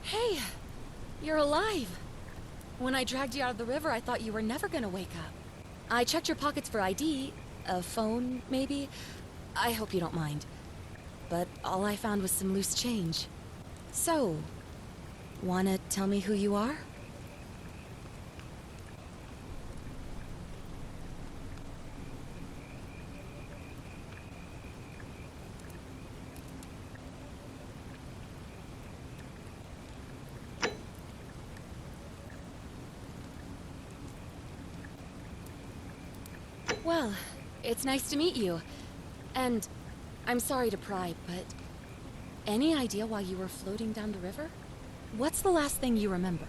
Hey, you're alive. When I dragged you out of the river, I thought you were never gonna wake up. I checked your pockets for ID, a phone, maybe. I hope you don't mind. But all I found was some loose change. So, wanna tell me who you are? Well, it's nice to meet you. And I'm sorry to pry, but any idea why you were floating down the river? What's the last thing you remember?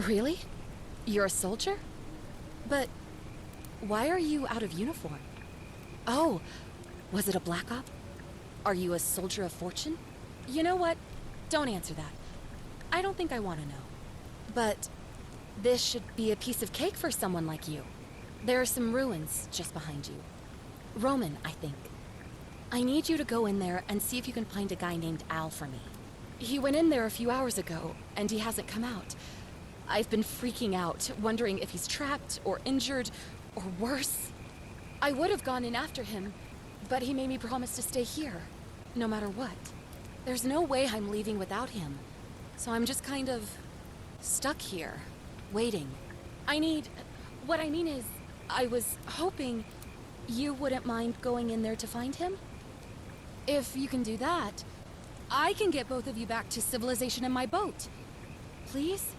Really? You're a soldier? But why are you out of uniform? Oh, was it a black op? Are you a soldier of fortune? You know what? Don't answer that. I don't think I want to know. But this should be a piece of cake for someone like you. There are some ruins just behind you. Roman, I think. I need you to go in there and see if you can find a guy named Al for me. He went in there a few hours ago, and he hasn't come out. I've been freaking out, wondering if he's trapped or injured or worse. I would have gone in after him, but he made me promise to stay here, no matter what. There's no way I'm leaving without him, so I'm just kind of stuck here, waiting. What I mean is, I was hoping you wouldn't mind going in there to find him? If you can do that, I can get both of you back to civilization in my boat. Please?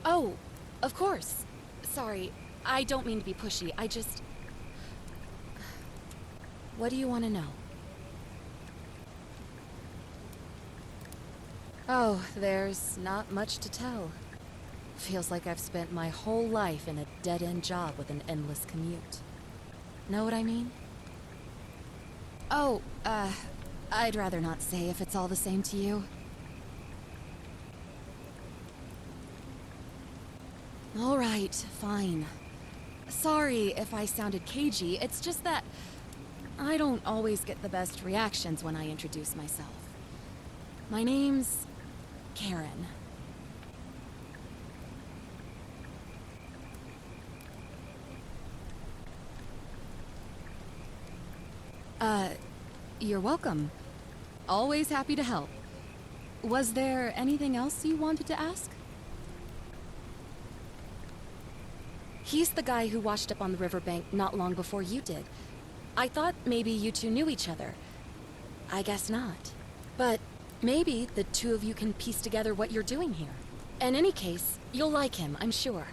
Oh, of course. Sorry, I don't mean to be pushy, I just... What do you want to know? Oh, there's not much to tell. Feels like I've spent my whole life in a dead-end job with an endless commute. Know what I mean? Oh, I'd rather not say if it's all the same to you. All right, fine. Sorry if I sounded cagey, it's just that I don't always get the best reactions when I introduce myself. My name's Karen. You're welcome. Always happy to help. Was there anything else you wanted to ask? He's the guy who washed up on the riverbank not long before you did. I thought maybe you two knew each other. I guess not. But maybe the two of you can piece together what you're doing here. In any case, you'll like him, I'm sure.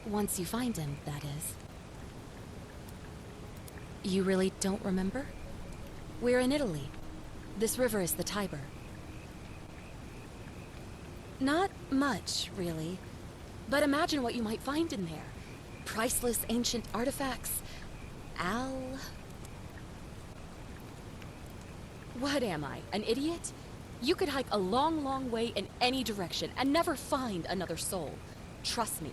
Once you find him, that is. You really don't remember? We're in Italy. This river is the Tiber. Not much, really. But imagine what you might find in there. Priceless ancient artifacts. Al... What am I, an idiot? You could hike a long, long way in any direction and never find another soul. Trust me.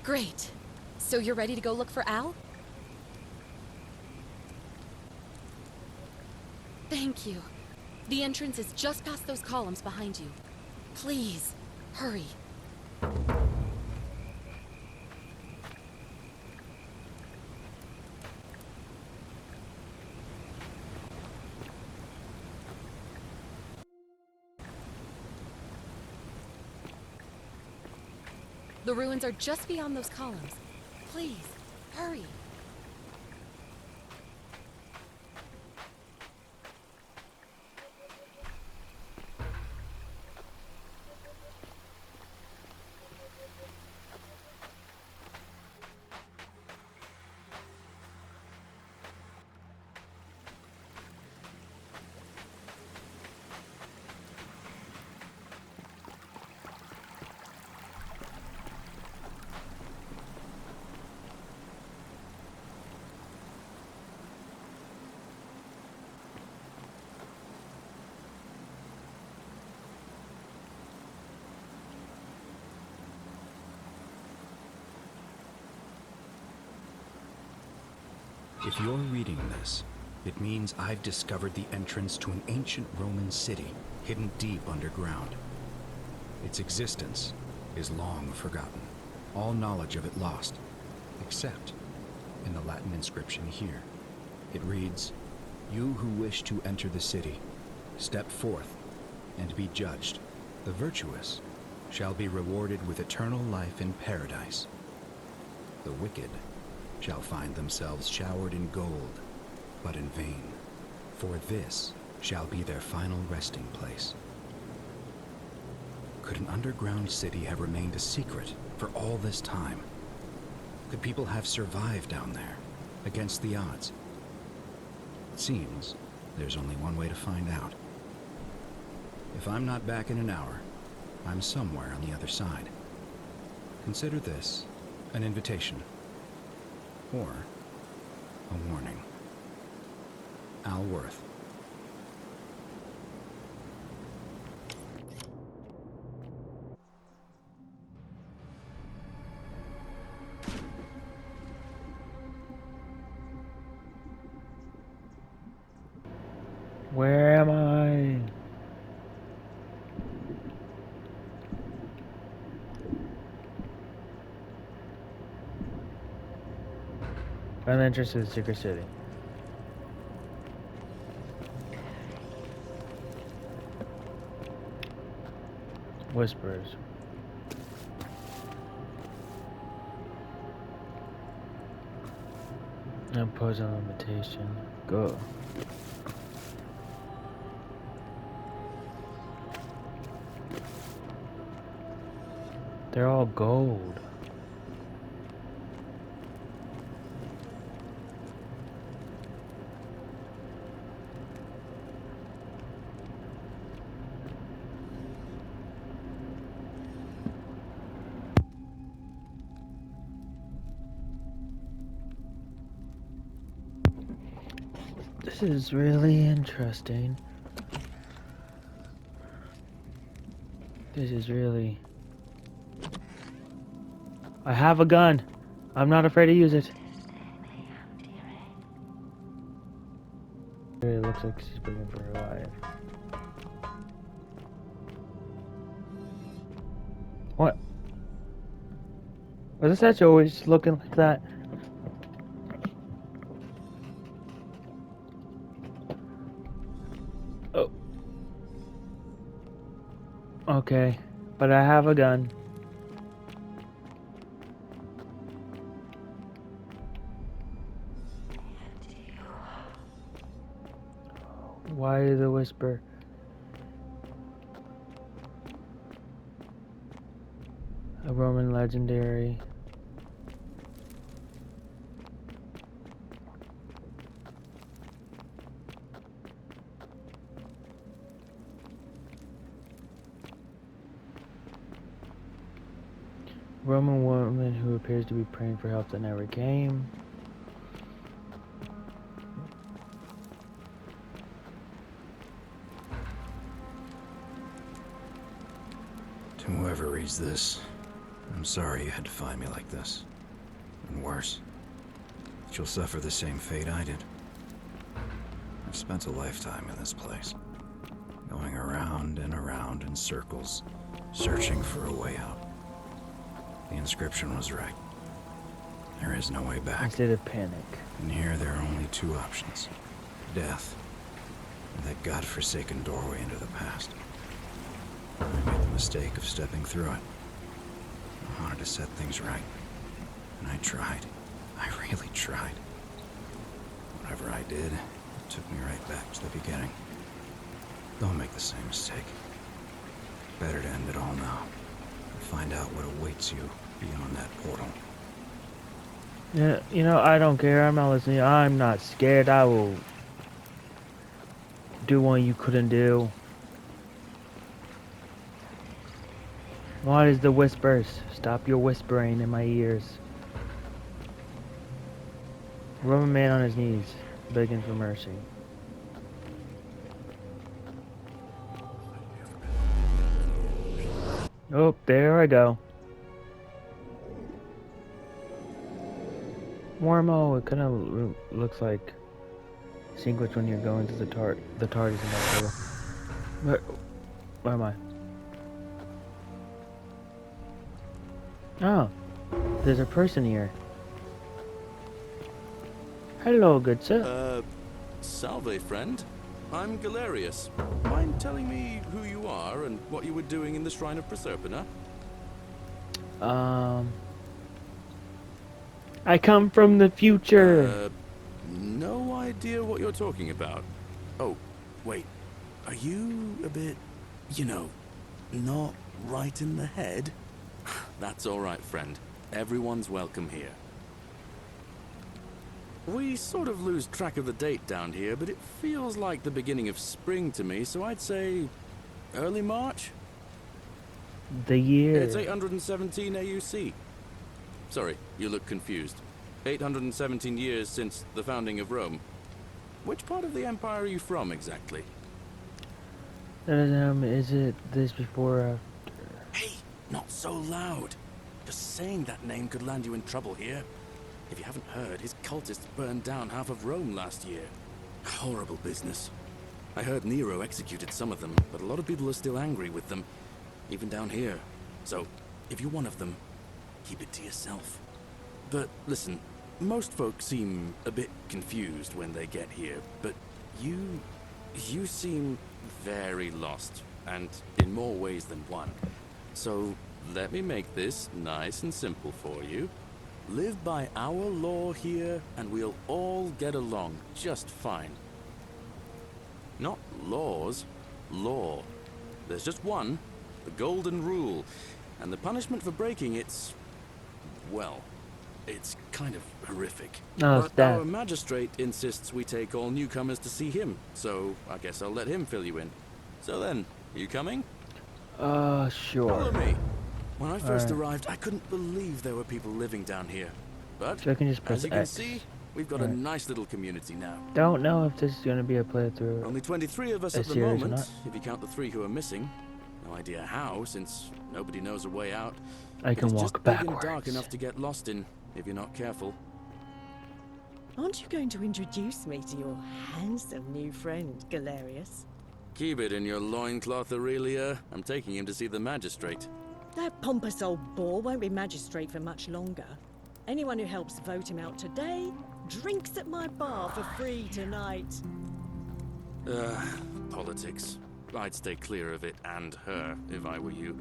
Great. So you're ready to go look for Al? Thank you. The entrance is just past those columns behind you. Please, hurry. The ruins are just beyond those columns. Please, hurry. If you're reading this, it means I've discovered the entrance to an ancient Roman city hidden deep underground. Its existence is long forgotten, all knowledge of it lost, except in the Latin inscription here. It reads, "You who wish to enter the city, step forth and be judged. The virtuous shall be rewarded with eternal life in paradise. The wicked shall find themselves showered in gold, but in vain, for this shall be their final resting place." Could an underground city have remained a secret for all this time? Could people have survived down there, against the odds? It seems there's only one way to find out. If I'm not back in an hour, I'm somewhere on the other side. Consider this an invitation, or a warning. Al Worth. Where am I? Find the entrance to the secret city. Whispers. Impose a limitation. Go. They're all gold. This is really interesting. This is really... I have a gun. I'm not afraid to use it. It looks like she's begging for her life. What? Was this statue always looking like that? Oh. Okay, but I have a gun. Why the whisper? A Roman legendary. Roman woman who appears to be praying for help that never came. To whoever reads this, I'm sorry you had to find me like this. And worse, that you'll suffer the same fate I did. I've spent a lifetime in this place, going around and around in circles, searching for a way out. The inscription was right. There is no way back. Instead of panic. And here there are only two options. Death, and that godforsaken doorway into the past. I made the mistake of stepping through it. I wanted to set things right. And I tried. I really tried. Whatever I did, it took me right back to the beginning. Don't make the same mistake. Better to end it all now. And find out what awaits you beyond that portal. Yeah, you know, I don't care. I'm not listening. I'm not scared. I will do what you couldn't do. What is the whispers? Stop your whispering in my ears. Roman man on his knees, begging for mercy. Oh, there I go. Wormo, it kind of looks like sequence when you're going to the TARDIS in that trailer. Where am I? Oh, there's a person here. Hello, good sir. Salve, friend. I'm Galerius. Mind telling me who you are and what you were doing in the Shrine of Proserpina? I come from the future. No idea what you're talking about. Oh, wait. Are you a bit, you know, not right in the head? That's all right, friend. Everyone's welcome here. We sort of lose track of the date down here, but it feels like the beginning of spring to me, so I'd say early March? The year. It's 817 AUC. Sorry, you look confused. 817 years since the founding of Rome. Which part of the Empire are you from, exactly? Is it this before? Hey, not so loud. Just saying that name could land you in trouble here. If you haven't heard, his cultists burned down half of Rome last year. Horrible business. I heard Nero executed some of them, but a lot of people are still angry with them, even down here. So, if you're one of them, keep it to yourself. But listen, most folks seem a bit confused when they get here, but you seem very lost, and in more ways than one. So, let me make this nice and simple for you. Live by our law here, and we'll all get along just fine. Not laws, law. There's just one, the Golden Rule, and the punishment for breaking it's, well, it's kind of horrific. No, it's But death. our magistrate insists we take all newcomers to see him, so I guess I'll let him fill you in. So then, you coming? Follow Sure. me. When I first Alright. arrived, I couldn't believe there were people living down here. But, So I can just press as you can X. see, we've got a Alright. nice little community now. Don't know if this is gonna be a playthrough. Only 23 of us A at the series or moment, not. if you count the 3 who are missing. No idea how, since nobody knows a way out. I can It's walk just big and dark backwards. enough to get lost in, if you're not careful. Aren't you going to introduce me to your handsome new friend, Galerius? Keep it in your loincloth, Aurelia. I'm taking him to see the magistrate. That pompous old bore won't be magistrate for much longer. Anyone who helps vote him out today drinks at my bar for free tonight. Politics. I'd stay clear of it and her, if I were you.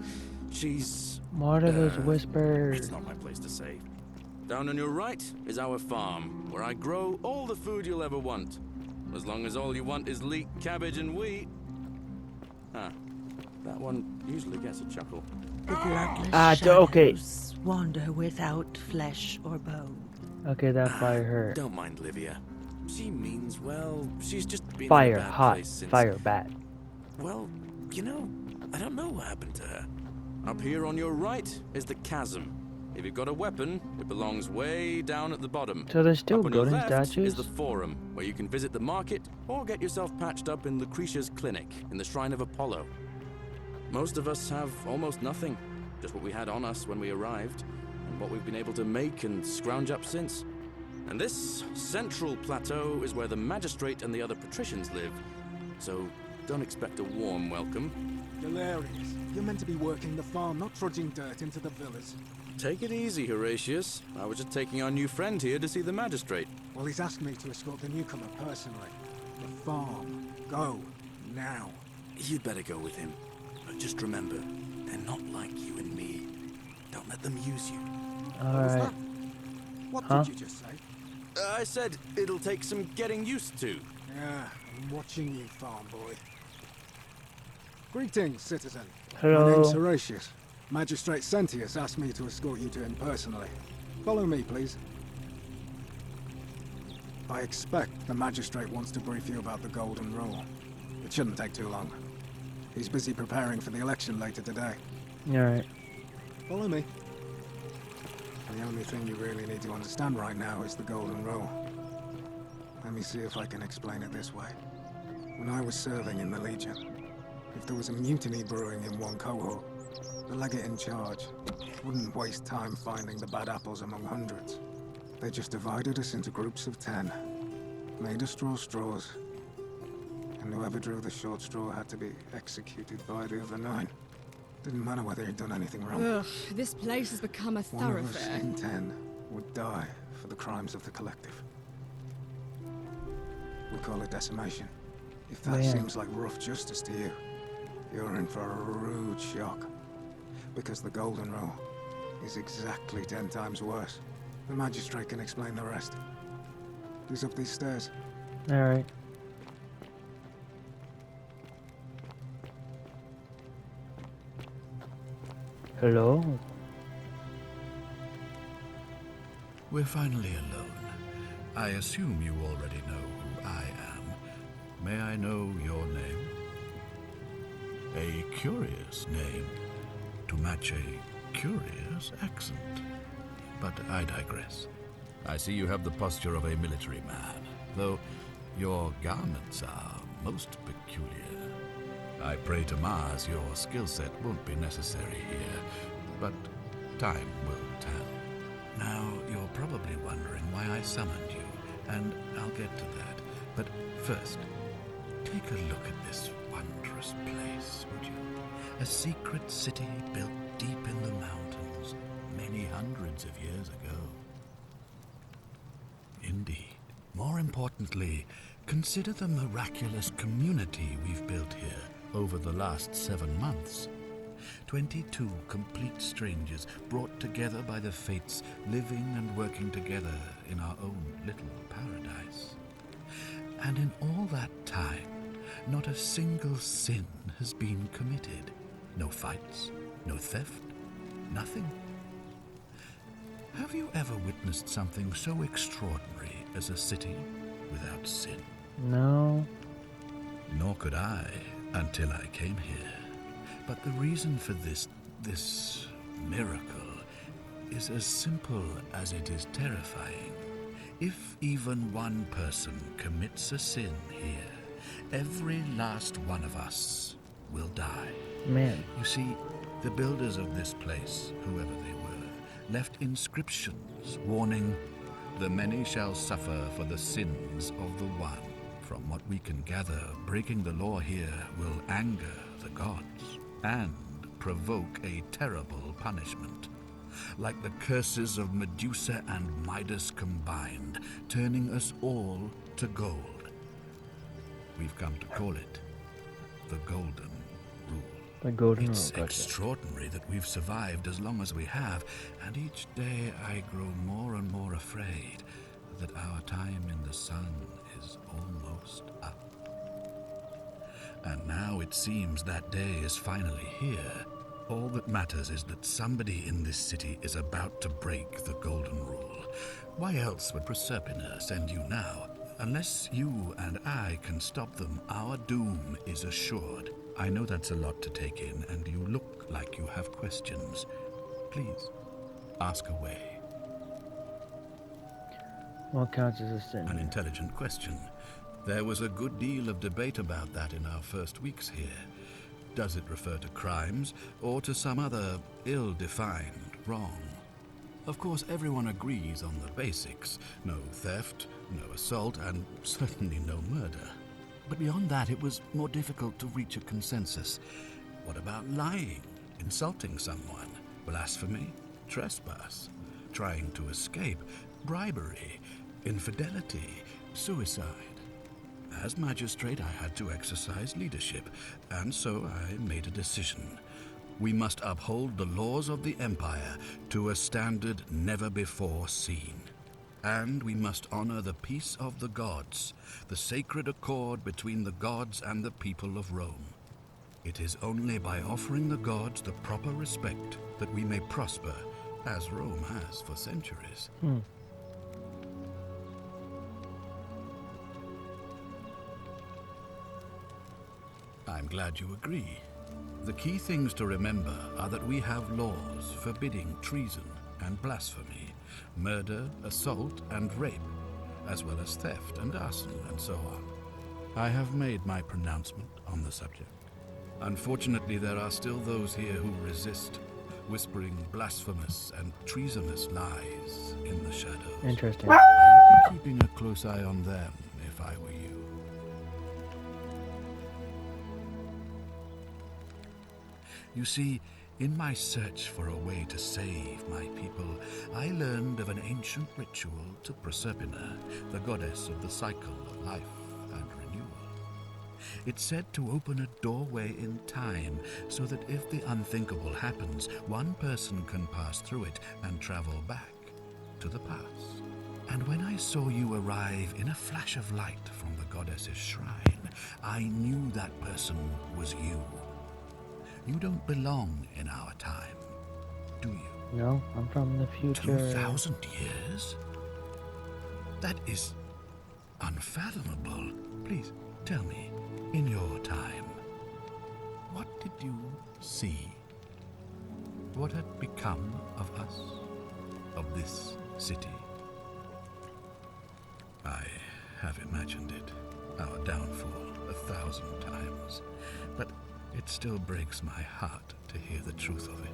She's... What are those whispers? It's not my place to say. Down on your right is our farm, where I grow all the food you'll ever want. As long as all you want is leek, cabbage, and wheat. Huh. That one usually gets a chuckle. The bloodless okay. shadows wander without flesh or bone. Okay, that fire hurt. Don't mind Livia. She means well. She's just been in Fire a bad hot, place since... fire bad. Well, you know, I don't know what happened to her. Up here on your right is the chasm. If you've got a weapon, it belongs way down at the bottom. So there's still Up on your golden left statues? is the forum, where you can visit the market or get yourself patched up in Lucretia's clinic in the Shrine of Apollo. Most of us have almost nothing, just what we had on us when we arrived, and what we've been able to make and scrounge up since. And this central plateau is where the magistrate and the other patricians live, so don't expect a warm welcome. Galerius, you're meant to be working the farm, not trudging dirt into the villas. Take it easy, Horatius. I was just taking our new friend here to see the magistrate. Well, he's asked me to escort the newcomer personally. The farm. Go. Now. You'd better go with him. But just remember, they're not like you and me. Don't let them use you. What was Alright. that? What Huh? did you just say? I said it'll take some getting used to. Yeah, I'm watching you, farm boy. Greetings, citizen. Hello. My name's Horatius. Magistrate Sentius asked me to escort you to him personally. Follow me, please. I expect the magistrate wants to brief you about the Golden Rule. It shouldn't take too long. He's busy preparing for the election later today. Alright. Follow me. The only thing you really need to understand right now is the Golden Rule. Let me see if I can explain it this way. When I was serving in the Legion, if there was a mutiny brewing in one cohort, the legate in charge wouldn't waste time finding the bad apples among hundreds. They just divided us into groups of 10. Made us draw straws. And whoever drew the short straw had to be executed by the other 9. Didn't matter whether he'd done anything wrong. Ugh, this place has become a One of us thoroughfare. in 10 would die for the crimes of the collective. We call it decimation. If that Man. seems like rough justice to you, you're in for a rude shock. Because the Golden Rule is exactly 10 times worse. The magistrate can explain the rest. He's up these stairs. Alright. Hello? We're finally alone. I assume you already know who I am. May I know your name? A curious name to match a curious accent. But I digress. I see you have the posture of a military man, though your garments are most peculiar. I pray to Mars your skill set won't be necessary here, but time will tell. Now, you're probably wondering why I summoned you, and I'll get to that. But first, take a look at this wondrous place, would you? A secret city built deep in the mountains, many hundreds of years ago. Indeed. More importantly, consider the miraculous community we've built here over the last 7 months. 22 complete strangers brought together by the fates, living and working together in our own little paradise. And in all that time, not a single sin has been committed. No fights, no theft, nothing. Have you ever witnessed something so extraordinary as a city without sin? No. Nor could I until I came here. But the reason for this miracle is as simple as it is terrifying. If even one person commits a sin here, every last one of us will die. Man. You see, the builders of this place, whoever they were, left inscriptions warning, "The many shall suffer for the sins of the one." From what we can gather, breaking the law here will anger the gods and provoke a terrible punishment. Like the curses of Medusa and Midas combined, turning us all to gold. We've come to call it the Golden Rule. The Golden Rule, It's gotcha. extraordinary that we've survived as long as we have, and each day I grow more and more afraid that our time in the sun is almost up. And now it seems that day is finally here. All that matters is that somebody in this city is about to break the Golden Rule. Why else would Proserpina send you now? Unless you and I can stop them, our doom is assured. I know that's a lot to take in, and you look like you have questions. Please, ask away. What counts as a sin? An intelligent question. There was a good deal of debate about that in our first weeks here. Does it refer to crimes or to some other ill-defined wrong? Of course, everyone agrees on the basics. No theft, no assault, and certainly no murder. But beyond that, it was more difficult to reach a consensus. What about lying, insulting someone, blasphemy, trespass, trying to escape, bribery, infidelity, suicide? As magistrate, I had to exercise leadership, and so I made a decision. We must uphold the laws of the Empire to a standard never before seen. And we must honor the peace of the gods, the sacred accord between the gods and the people of Rome. It is only by offering the gods the proper respect that we may prosper, as Rome has for centuries. I'm glad you agree. The key things to remember are that we have laws forbidding treason and blasphemy, murder, assault, and rape, as well as theft and arson and so on. I have made my pronouncement on the subject. Unfortunately, there are still those here who resist, whispering blasphemous and treasonous lies in the shadows. Interesting. I'd be keeping a close eye on them if I were you. You see, in my search for a way to save my people, I learned of an ancient ritual to Proserpina, the goddess of the cycle of life and renewal. It's said to open a doorway in time so that if the unthinkable happens, one person can pass through it and travel back to the past. And when I saw you arrive in a flash of light from the goddess's shrine, I knew that person was you. You don't belong in our time, do you? No, I'm from the future. 2,000 years? That is unfathomable. Please, tell me, in your time, what did you see? What had become of us? Of this city? I have imagined it, our downfall, 1,000 times. But it still breaks my heart to hear the truth of it.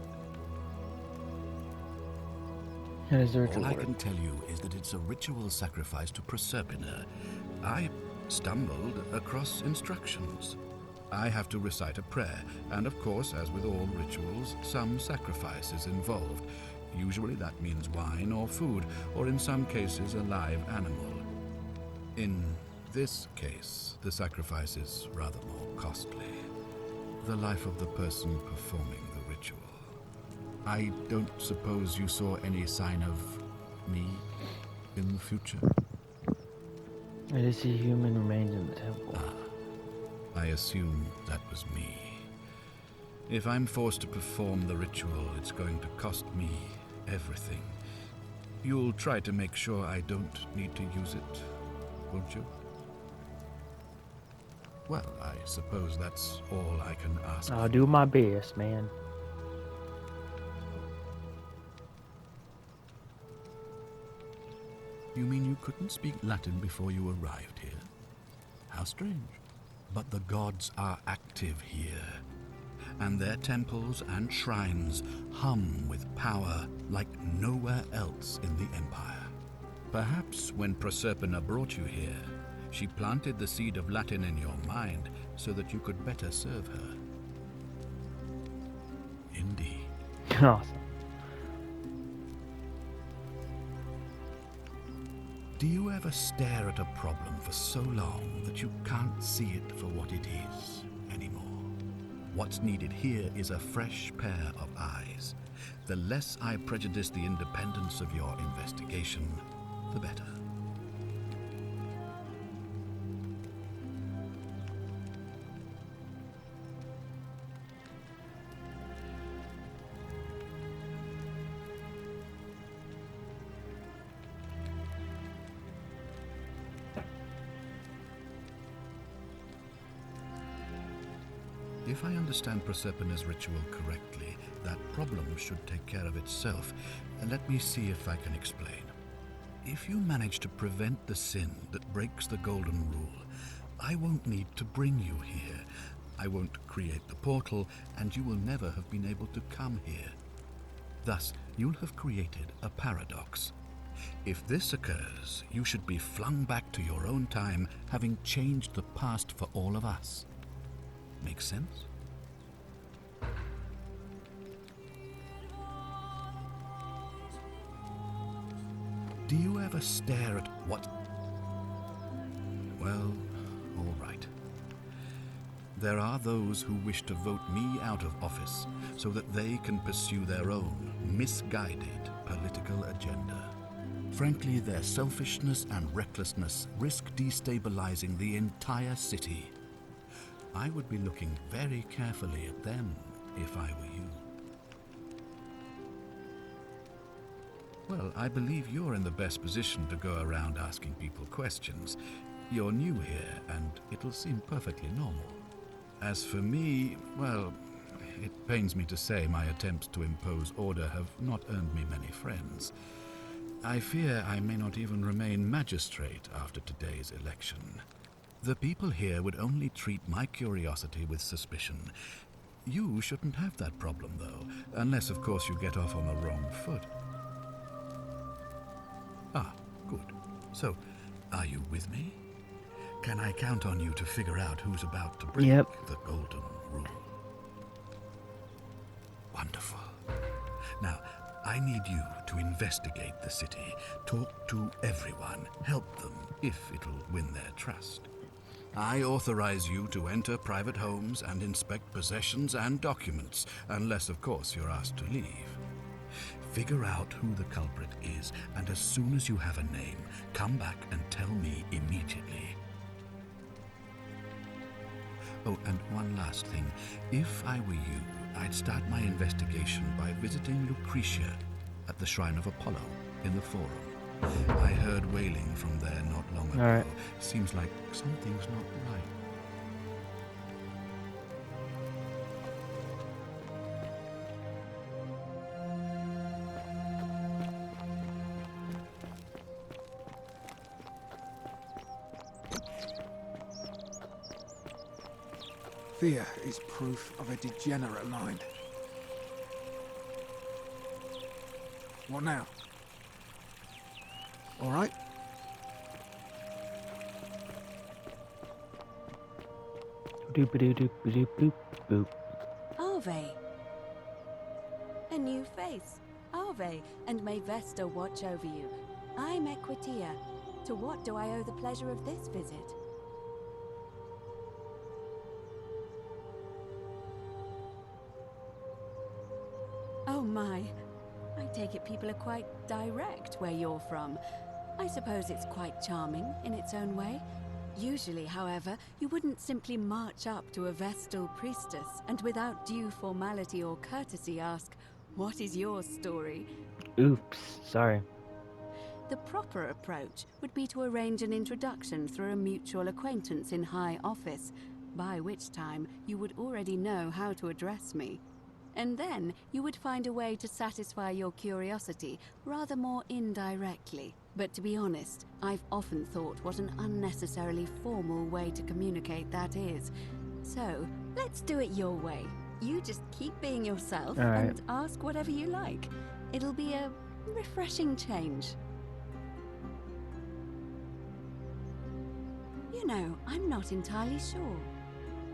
It is the All ritual I word. can tell you is that it's a ritual sacrifice to Proserpina. I stumbled across instructions. I have to recite a prayer, and of course, as with all rituals, some sacrifice is involved. Usually that means wine or food, or in some cases a live animal. In this case, the sacrifice is rather more costly. The life of the person performing the ritual. I don't suppose you saw any sign of me in the future? I did see human remains in the temple. I assume that was me. If I'm forced to perform the ritual, it's going to cost me everything. You'll try to make sure I don't need to use it, won't you? Well, I suppose that's all I can ask. I'll do my best, man. You mean you couldn't speak Latin before you arrived here? How strange. But the gods are active here, and their temples and shrines hum with power like nowhere else in the Empire. Perhaps when Proserpina brought you here, she planted the seed of Latin in your mind so that you could better serve her. Indeed. Awesome. Do you ever stare at a problem for so long that you can't see it for what it is anymore? What's needed here is a fresh pair of eyes. The less I prejudice the independence of your investigation, the better. If I understand Proserpina's ritual correctly, that problem should take care of itself. Let me see if I can explain. If you manage to prevent the sin that breaks the Golden Rule, I won't need to bring you here. I won't create the portal, and you will never have been able to come here. Thus, you'll have created a paradox. If this occurs, you should be flung back to your own time, having changed the past for all of us. Make sense? Do you ever stare at what? Well, all right. There are those who wish to vote me out of office so that they can pursue their own misguided political agenda. Frankly, their selfishness and recklessness risk destabilizing the entire city. I would be looking very carefully at them if I were you. Well, I believe you're in the best position to go around asking people questions. You're new here, and it'll seem perfectly normal. As for me, well, it pains me to say my attempts to impose order have not earned me many friends. I fear I may not even remain magistrate after today's election. The people here would only treat my curiosity with suspicion. You shouldn't have that problem, though, unless, of course, you get off on the wrong foot. Ah, good. So, are you with me? Can I count on you to figure out who's about to break Yep. the golden rule? Wonderful. Now, I need you to investigate the city, talk to everyone, help them if it'll win their trust. I authorize you to enter private homes and inspect possessions and documents, unless, of course, you're asked to leave. Figure out who the culprit is, and as soon as you have a name, come back and tell me immediately. Oh, and one last thing. If I were you, I'd start my investigation by visiting Lucretia at the Shrine of Apollo in the Forum. I heard wailing from there not long ago. All right. Seems like something's not right. Fear is proof of a degenerate mind. What now? All right? Doop-a-doo-doop-a-doop-boop boop. Arve. A new face. Arve, and may Vesta watch over you. I'm Equitia. To what do I owe the pleasure of this visit? Oh my. I take it people are quite direct where you're from. I suppose it's quite charming in its own way. Usually, however, you wouldn't simply march up to a Vestal priestess and without due formality or courtesy ask, "What is your story?" Oops, sorry. The proper approach would be to arrange an introduction through a mutual acquaintance in high office, by which time you would already know how to address me. And then you would find a way to satisfy your curiosity rather more indirectly. But to be honest, I've often thought what an unnecessarily formal way to communicate that is. So, let's do it your way. You just keep being yourself All right. and ask whatever you like. It'll be a refreshing change. You know, I'm not entirely sure.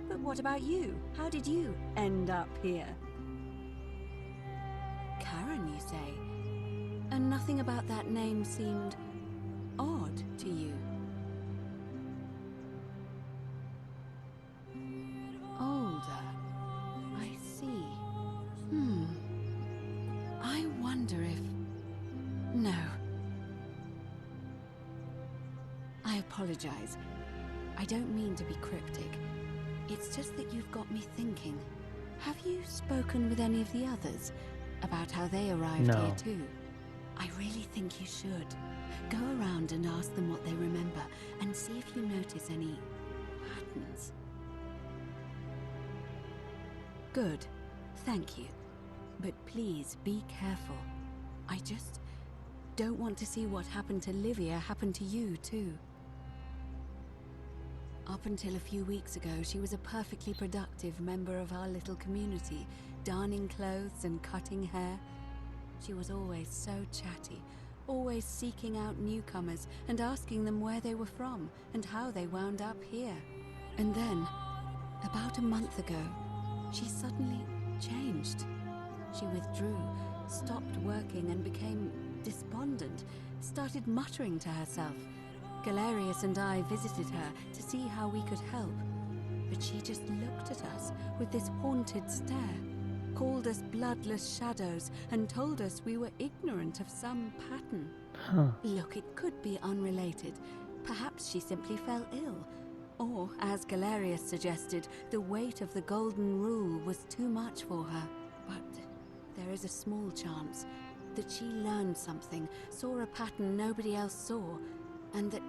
But what about you? How did you end up here? Karen, you say? And nothing about that name seemed odd to you? Older. I see. I wonder if... No. I apologize. I don't mean to be cryptic. It's just that you've got me thinking. Have you spoken with any of the others about how they arrived No. here too? I really think you should. Go around and ask them what they remember and see if you notice any patterns. Good. Thank you. But please be careful. I just don't want to see what happened to Livia happen to you too. Up until a few weeks ago, she was a perfectly productive member of our little community, darning clothes and cutting hair. She was always so chatty, always seeking out newcomers and asking them where they were from and how they wound up here. And then, about a month ago, she suddenly changed. She withdrew, stopped working and became despondent, started muttering to herself. Galerius and I visited her to see how we could help, but she just looked at us with this haunted stare, called us bloodless shadows, and told us we were ignorant of some pattern. Huh. Look, it could be unrelated. Perhaps she simply fell ill. Or, as Galerius suggested, the weight of the Golden Rule was too much for her. But there is a small chance that she learned something, saw a pattern nobody else saw, and that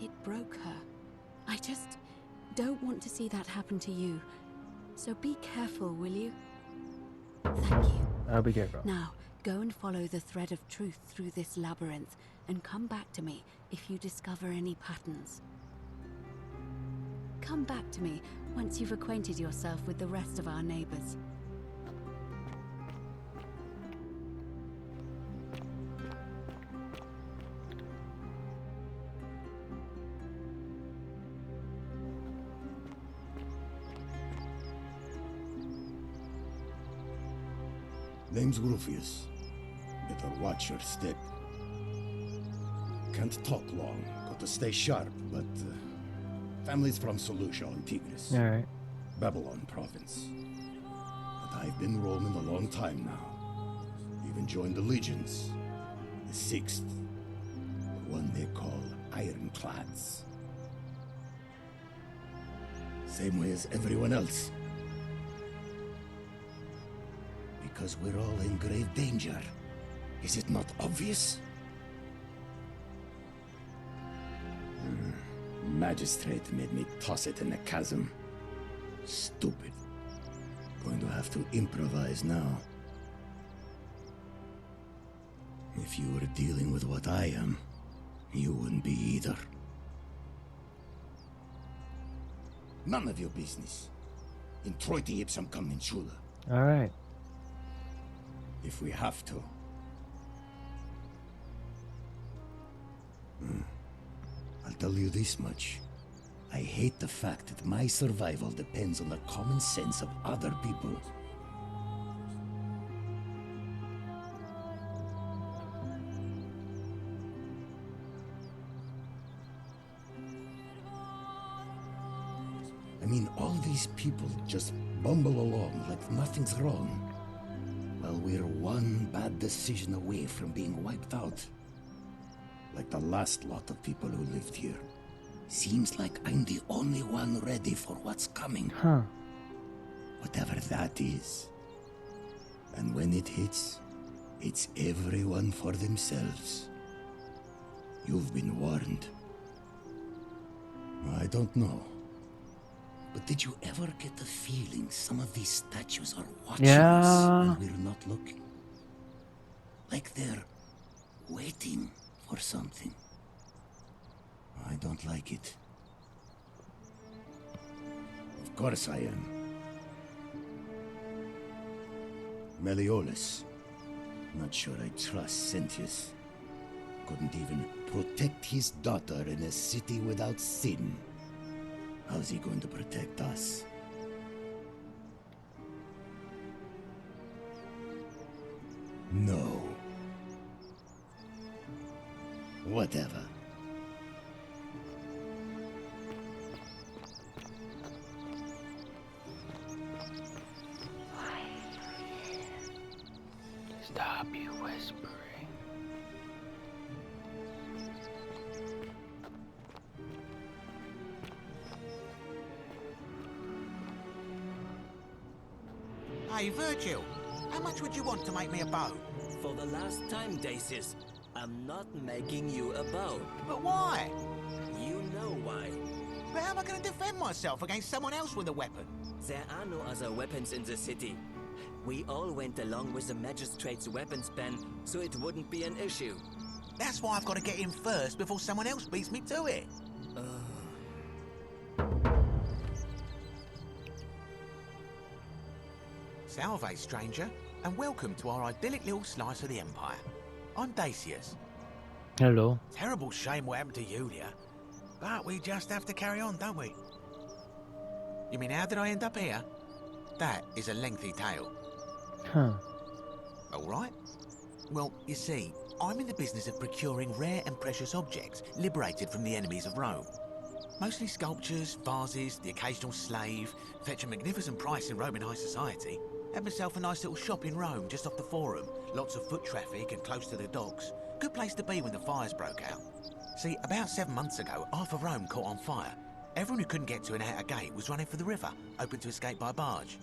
it broke her. I just don't want to see that happen to you. So be careful, will you? Thank you. I'll be careful. Now, go and follow the thread of truth through this labyrinth, and come back to me if you discover any patterns. come back to me once you've acquainted yourself with the rest of our neighbors. Name's Rufius. Better watch your step. Can't talk long, got to stay sharp, but family's from Seleucia on Tigris. Alright. Babylon province. But I've been roaming a long time now. Even joined the legions. The 6th. The one they call Ironclads. Same way as everyone else. Because we're all in grave danger. Is it not obvious? Magistrate made me toss it in the chasm. Stupid. Going to have to improvise now. If you were dealing with what I am, you wouldn't be either. None of your business. In Troiti ipsum commensula. Alright. If we have to. I'll tell you this much. I hate the fact that my survival depends on the common sense of other people. I mean, all these people just bumble along like nothing's wrong. Well, we're one bad decision away from being wiped out. Like the last lot of people who lived here. Seems like I'm the only one ready for what's coming. Huh. Whatever that is. And when it hits, it's everyone for themselves. You've been warned. I don't know. But did you ever get the feeling some of these statues are watching us when we're not looking? Like they're waiting for something. I don't like it. Of course I am. Meliodas. Not sure I trust Sentius. Couldn't even protect his daughter in a city without sin. How's he going to protect us? No. Whatever. Stop you whispering. Hey, Virgil, how much would you want to make me a bow? For the last time, Dacius, I'm not making you a bow. But why? You know why. But how am I going to defend myself against someone else with a weapon? There are no other weapons in the city. We all went along with the magistrate's weapons ban, so it wouldn't be an issue. That's why I've got to get in first before someone else beats me to it. Salve, stranger, and welcome to our idyllic little slice of the Empire. I'm Dacius. Hello. Terrible shame what happened to Yulia, but we just have to carry on, don't we? You mean, how did I end up here? That is a lengthy tale. Huh. All right. Well, you see, I'm in the business of procuring rare and precious objects liberated from the enemies of Rome. Mostly sculptures, vases, the occasional slave, fetch a magnificent price in Roman high society. Had myself a nice little shop in Rome, just off the Forum. Lots of foot traffic and close to the docks. Good place to be when the fires broke out. See, about 7 months ago, half of Rome caught on fire. Everyone who couldn't get to an outer gate was running for the river, open to escape by barge.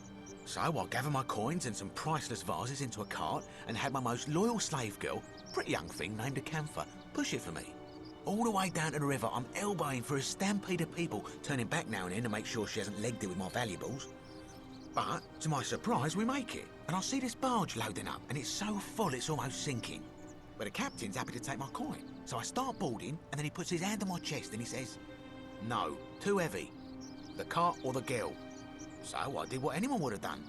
So I gathered my coins and some priceless vases into a cart and had my most loyal slave girl, pretty young thing named Acantha, push it for me. All the way down to the river, I'm elbowing through a stampede of people, turning back now and then to make sure she hasn't legged it with my valuables. But, to my surprise, we make it, and I see this barge loading up, and it's so full it's almost sinking. But the captain's happy to take my coin, so I start boarding, and then he puts his hand on my chest and he says, "No, too heavy." the cart or the girl. So I did what anyone would have done.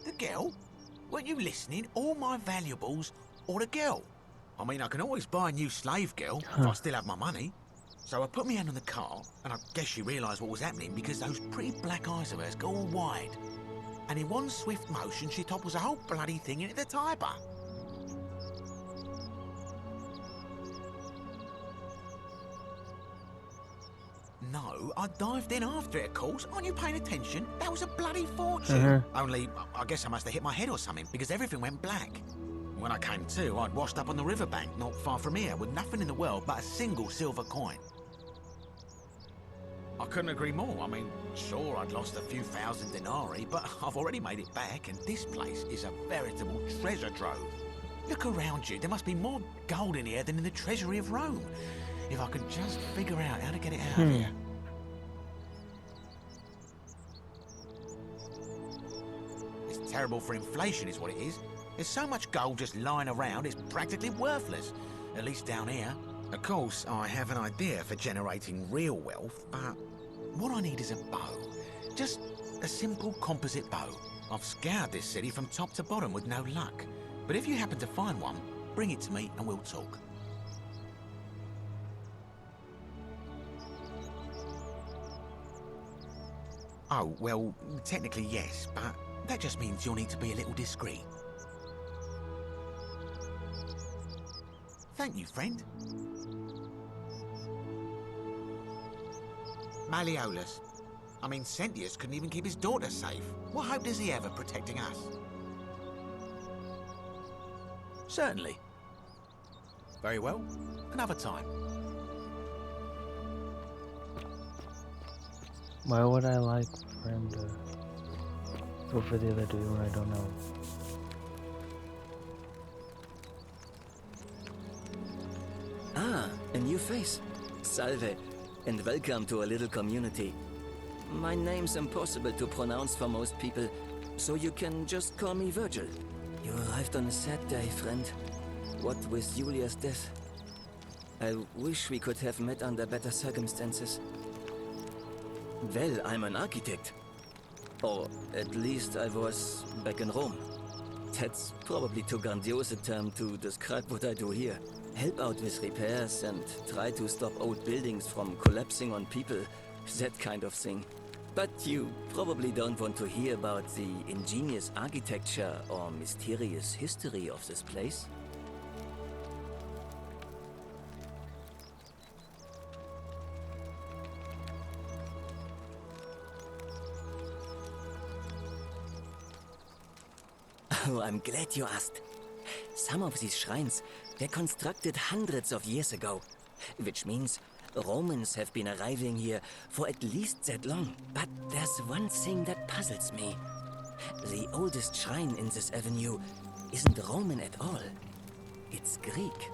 The girl? Weren't you listening? All my valuables or the girl? I mean, I can always buy a new slave girl if I still have my money. So I put my hand on the cart, and I guess she realised what was happening because those pretty black eyes of hers go all wide. And in one swift motion, she topples the whole bloody thing into the Tiber. No, I dived in after it, of course. Aren't you paying attention? That was a bloody fortune. Only, I guess I must have hit my head or something, because everything went black. When I came to, I'd washed up on the riverbank, not far from here, with nothing in the world but a single silver coin. I couldn't agree more. I mean, sure, I'd lost a few thousand denarii, but I've already made it back, and this place is a veritable treasure trove. Look around you. There must be more gold in here than in the treasury of Rome. If I could just figure out how to get it out of here. It's terrible for inflation is what it is. There's so much gold just lying around, it's practically worthless. At least down here. Of course, I have an idea for generating real wealth, but what I need is a bow. Just a simple composite bow. I've scoured this city from top to bottom with no luck. But if you happen to find one, bring it to me and we'll talk. Oh, well, technically yes, but that just means you'll need to be a little discreet. Thank you, friend. Malleolus. I mean, Sentius couldn't even keep his daughter safe. What hope does he have of protecting us? Certainly. Very well. Another time. Why would I like for him to go for the other dude when I don't know? Ah, a new face. Salve, and welcome to a little community. My name's impossible to pronounce for most people, so you can just call me Virgil. You arrived on a sad day, friend. What with Julia's death? I wish we could have met under better circumstances. Well, I'm an architect. Or at least I was back in Rome. That's probably too grandiose a term to describe what I do here. Help out with repairs and try to stop old buildings from collapsing on people. That kind of thing. But you probably don't want to hear about the ingenious architecture or mysterious history of this place. Oh, I'm glad you asked. Some of these shrines were constructed hundreds of years ago, which means Romans have been arriving here for at least that long. But there's one thing that puzzles me. The oldest shrine in this avenue isn't Roman at all. It's Greek.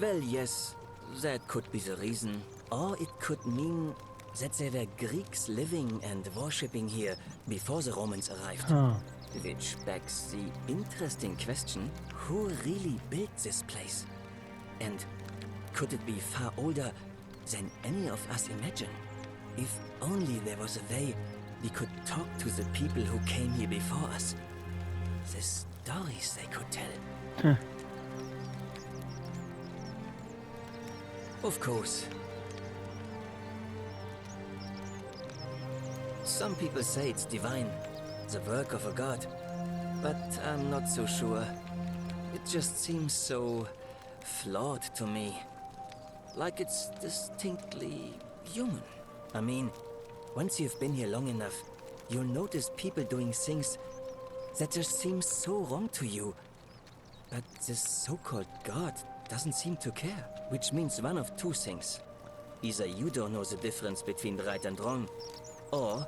Well, yes, that could be the reason. Or it could mean that there were Greeks living and worshipping here before the Romans arrived. Which begs the interesting question, who really built this place? And could it be far older than any of us imagine? If only there was a way we could talk to the people who came here before us. The stories they could tell. Of course. Some people say it's divine, the work of a god, but I'm not so sure. It just seems so flawed to me. Like it's distinctly human. I mean, once you've been here long enough, you'll notice people doing things that just seem so wrong to you. But this so-called god doesn't seem to care, which means one of two things. Either you don't know the difference between right and wrong, or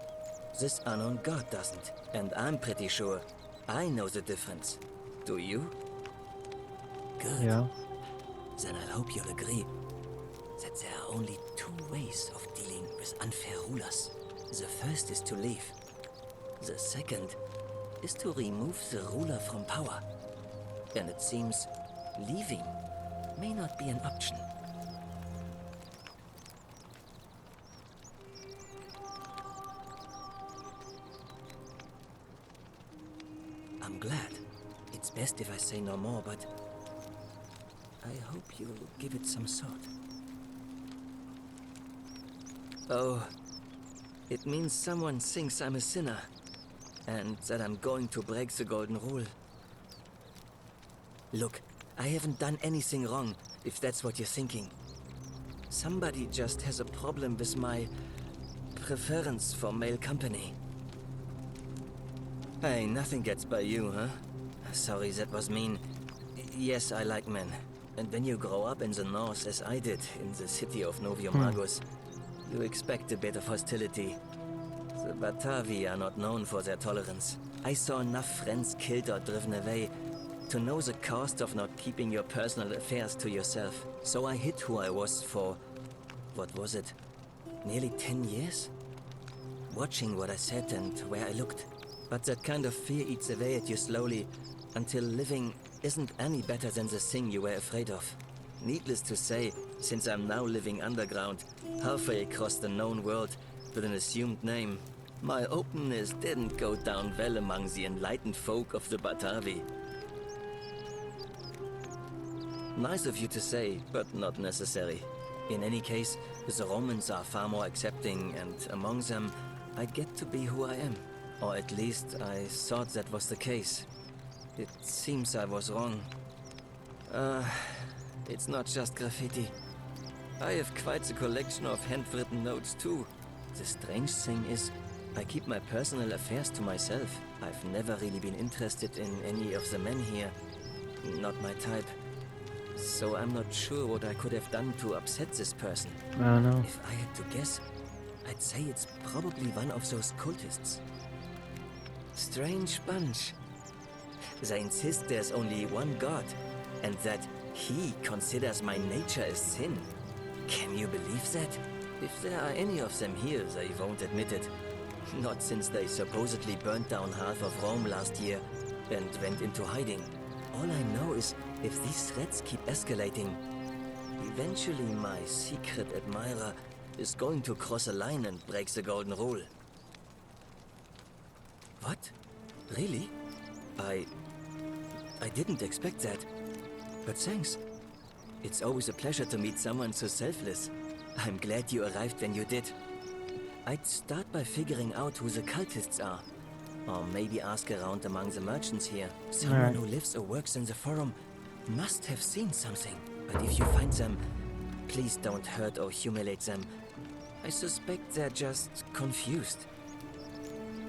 this unknown god doesn't. And I'm pretty sure I know the difference. Do you? Good. Yeah. Then I hope you'll agree that there are only two ways of dealing with unfair rulers. The first is to leave. The second is to remove the ruler from power. And it seems leaving may not be an option. I'm glad. It's best if I say no more, but I hope you'll give it some thought. Oh, it means someone thinks I'm a sinner, and that I'm going to break the golden rule. Look, I haven't done anything wrong, if that's what you're thinking. Somebody just has a problem with my preference for male company. Hey, nothing gets by you, huh? Sorry, that was mean. Yes, I like men. And when you grow up in the north, as I did, in the city of Noviomagus, you expect a bit of hostility. The Batavi are not known for their tolerance. I saw enough friends killed or driven away to know the cost of not keeping your personal affairs to yourself. So I hid who I was for, what was it, nearly 10 years? Watching what I said and where I looked. But that kind of fear eats away at you slowly, until living isn't any better than the thing you were afraid of. Needless to say, since I'm now living underground, halfway across the known world, with an assumed name, my openness didn't go down well among the enlightened folk of the Batavi. Nice of you to say, but not necessary. In any case, the Romans are far more accepting, and among them, I get to be who I am. Or at least, I thought that was the case. It seems I was wrong. It's not just graffiti. I have quite a collection of handwritten notes too. The strange thing is, I keep my personal affairs to myself. I've never really been interested in any of the men here. Not my type. So I'm not sure what I could have done to upset this person. I don't know. If I had to guess, I'd say it's probably one of those cultists. Strange bunch. They insist there's only one God, and that he considers my nature as sin. Can you believe that? If there are any of them here, they won't admit it. Not since they supposedly burnt down half of Rome last year and went into hiding. All I know is, if these threats keep escalating, eventually my secret admirer is going to cross a line and break the golden rule. What? Really? I didn't expect that. But thanks. It's always a pleasure to meet someone so selfless. I'm glad you arrived when you did. I'd start by figuring out who the cultists are. Or maybe ask around among the merchants here. Someone who lives or works in the forum must have seen something. But if you find them, please don't hurt or humiliate them. I suspect they're just confused.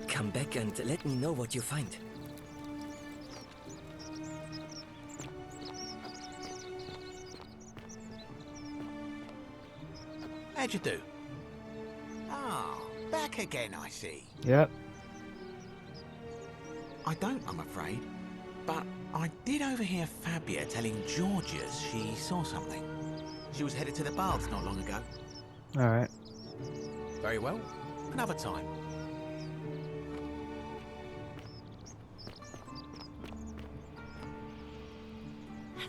Come back and let me know what you find. How'd you do? Ah, back again, I see. Yep. I don't, I'm afraid. But I did overhear Fabia telling Georgius she saw something. She was headed to the baths not long ago. Alright. Very well. Another time.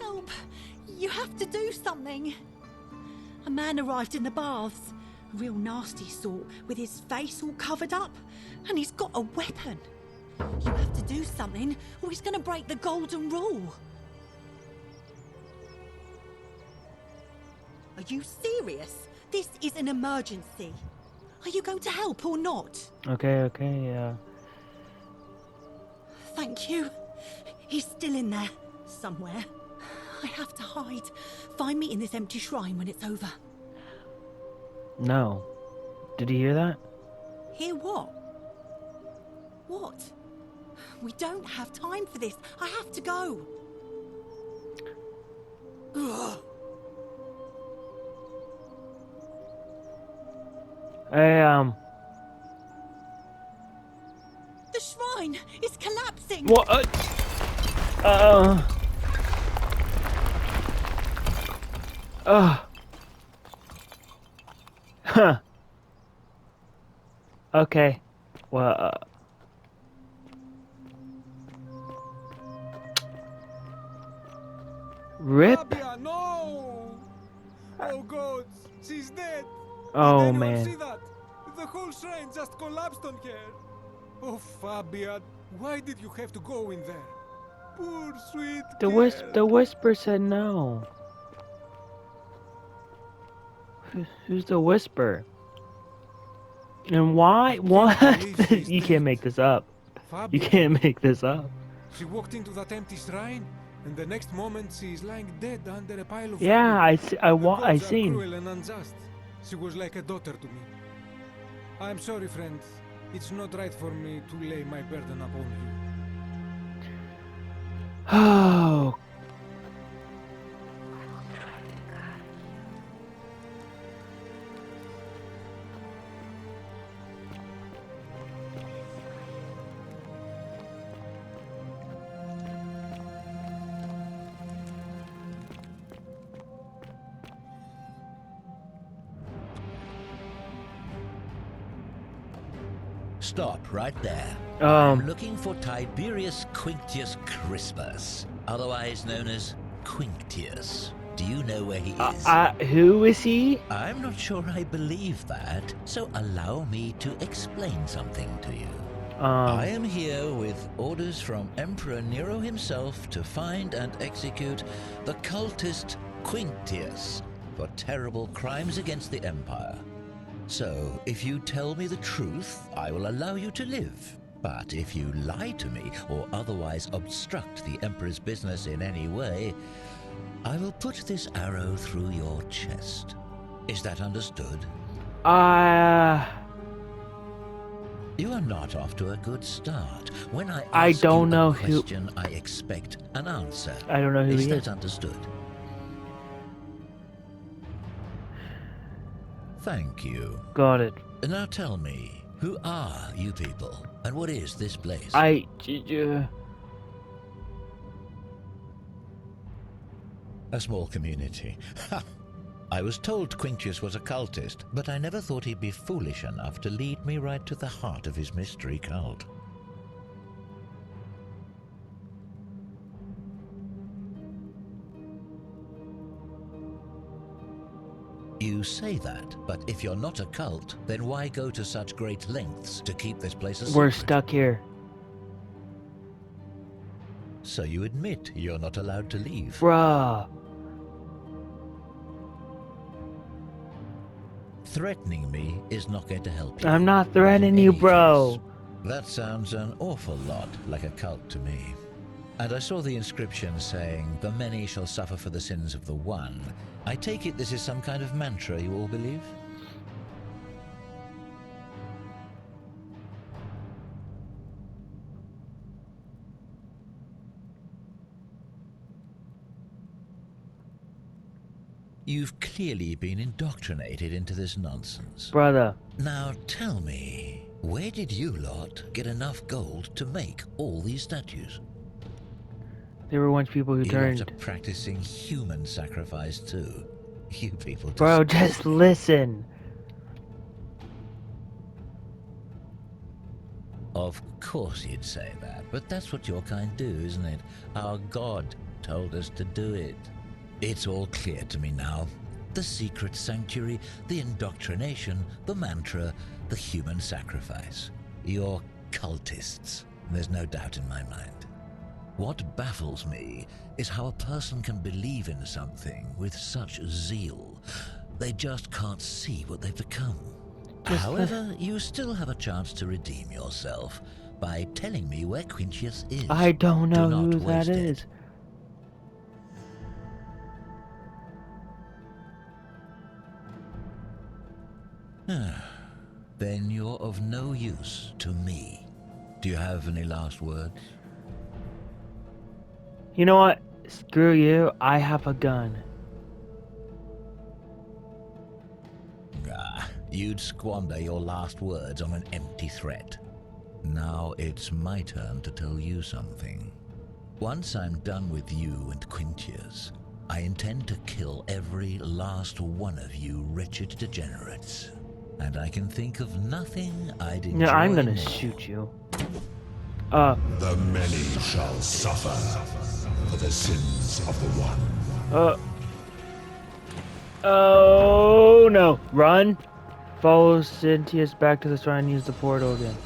Help! You have to do something! A man arrived in the baths. A real nasty sort, with his face all covered up. And he's got a weapon. You have to do something, or he's gonna break the golden rule. Are you serious? This is an emergency. Are you going to help or not? Okay, yeah. Thank you. He's still in there, somewhere. I have to hide. Find me in this empty shrine when it's over. No. Did you hear that? Hear what? What? We don't have time for this. I have to go. Ugh. Hey, The shrine is collapsing. What? Huh. Okay. Well, Rip? Fabia, no! Oh God, she's dead! Oh, Did anyone man. see that? The whole shrine just collapsed on her! Oh, Fabia, why did you have to go in there? Poor sweet The Whisper said no. Who's the Whisper? And why? What? You can't make this up. You can't make this up. She walked into that empty shrine, and the next moment she is lying dead under a pile of Yeah, rubble. I The gods are seen. cruel and unjust. She was like a daughter to me. I'm sorry, friend. It's not right for me to lay my burden upon you. Oh. Stop right there. Um. I'm looking for Tiberius Quinctius Crispus, otherwise known as Quinctius. Do you know where he is? Who is he? I'm not sure I believe that, so allow me to explain something to you. I am here with orders from Emperor Nero himself to find and execute the cultist Quinctius for terrible crimes against the Empire. So, if you tell me the truth, I will allow you to live. But if you lie to me or otherwise obstruct the Emperor's business in any way, I will put this arrow through your chest. Is that understood? You are not off to a good start. When I ask don't you know a who- question, I expect an answer. I don't know who is he that is. understood? Thank you. Got it. Now tell me, who are you people, and what is this place? A small community. Ha! I was told Quinctius was a cultist, but I never thought he'd be foolish enough to lead me right to the heart of his mystery cult. You say that, but if you're not a cult, then why go to such great lengths to keep this place a secret? We're stuck here. So you admit you're not allowed to leave? Bruh. Threatening me is not going to help you. I'm not threatening you, bro. That sounds an awful lot like a cult to me. And I saw the inscription saying, "The many shall suffer for the sins of the one." I take it this is some kind of mantra you all believe? You've clearly been indoctrinated into this nonsense. Brother. Now tell me, where did you lot get enough gold to make all these statues? There were once people who You turned. lot are practicing human sacrifice too. You people Bro, just listen. Of course you'd say that, but that's what your kind do, isn't it? Our God told us to do it. It's all clear to me now. The secret sanctuary, the indoctrination, the mantra, the human sacrifice. You're cultists. There's no doubt in my mind. What baffles me is how a person can believe in something with such zeal. They just can't see what they've become. However, you still have a chance to redeem yourself by telling me where Quinctius is. I don't know Do not who that waste it. is. Then you're of no use to me. Do you have any last words? You know what? Screw you. I have a gun. You'd squander your last words on an empty threat. Now it's my turn to tell you something. Once I'm done with you and Quinctius, I intend to kill every last one of you wretched degenerates. and I can think of nothing I'd enjoy Yeah, I'm gonna more. shoot you. The many shall suffer for the sins of the one. Oh no! Run! Follow Cynthius back to the shrine and use the portal again.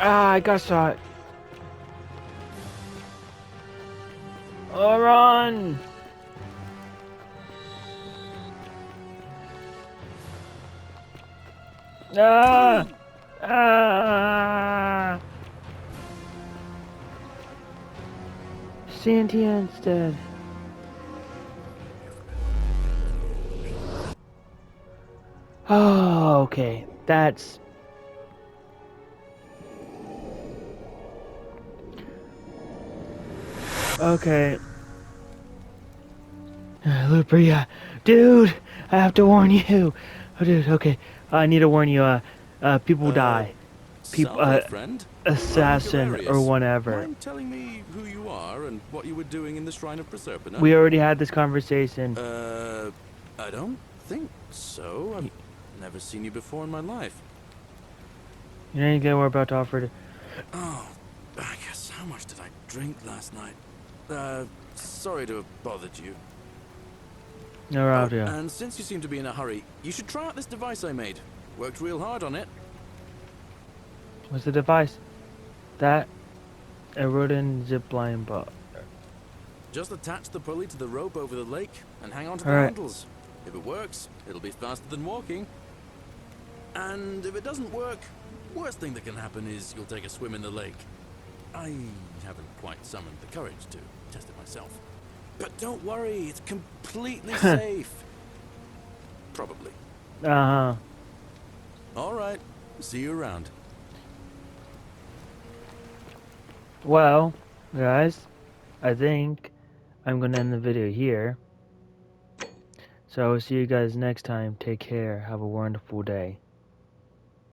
Ah, I got shot. Oh, run! Ah! Ah! Santia instead. Oh, okay. That's... Okay. Looper, yeah. Dude! I have to warn you! Oh, dude, okay. I need to warn you, people die. People, Salve, friend. assassin or whatever. Mind telling me who you are and what you were doing in the Shrine of Proserpina? We already had this conversation. I don't think so. I've never seen you before in my life. You know anything we're about to offer to... Oh, I guess how much did I drink last night? Sorry to have bothered you. No, Rob, yeah. And since you seem to be in a hurry, you should try out this device I made. Worked real hard on it. What's the device? That... a rodent zipline bar. Just attach the pulley to the rope over the lake and hang on to the Alright. handles. If it works, it'll be faster than walking. And if it doesn't work, worst thing that can happen is you'll take a swim in the lake. I haven't quite summoned the courage to test it myself. But don't worry, it's completely safe. Probably. Uh-huh. Alright, see you around. Well, guys, I think I'm gonna end the video here. So, see you guys next time. Take care. Have a wonderful day.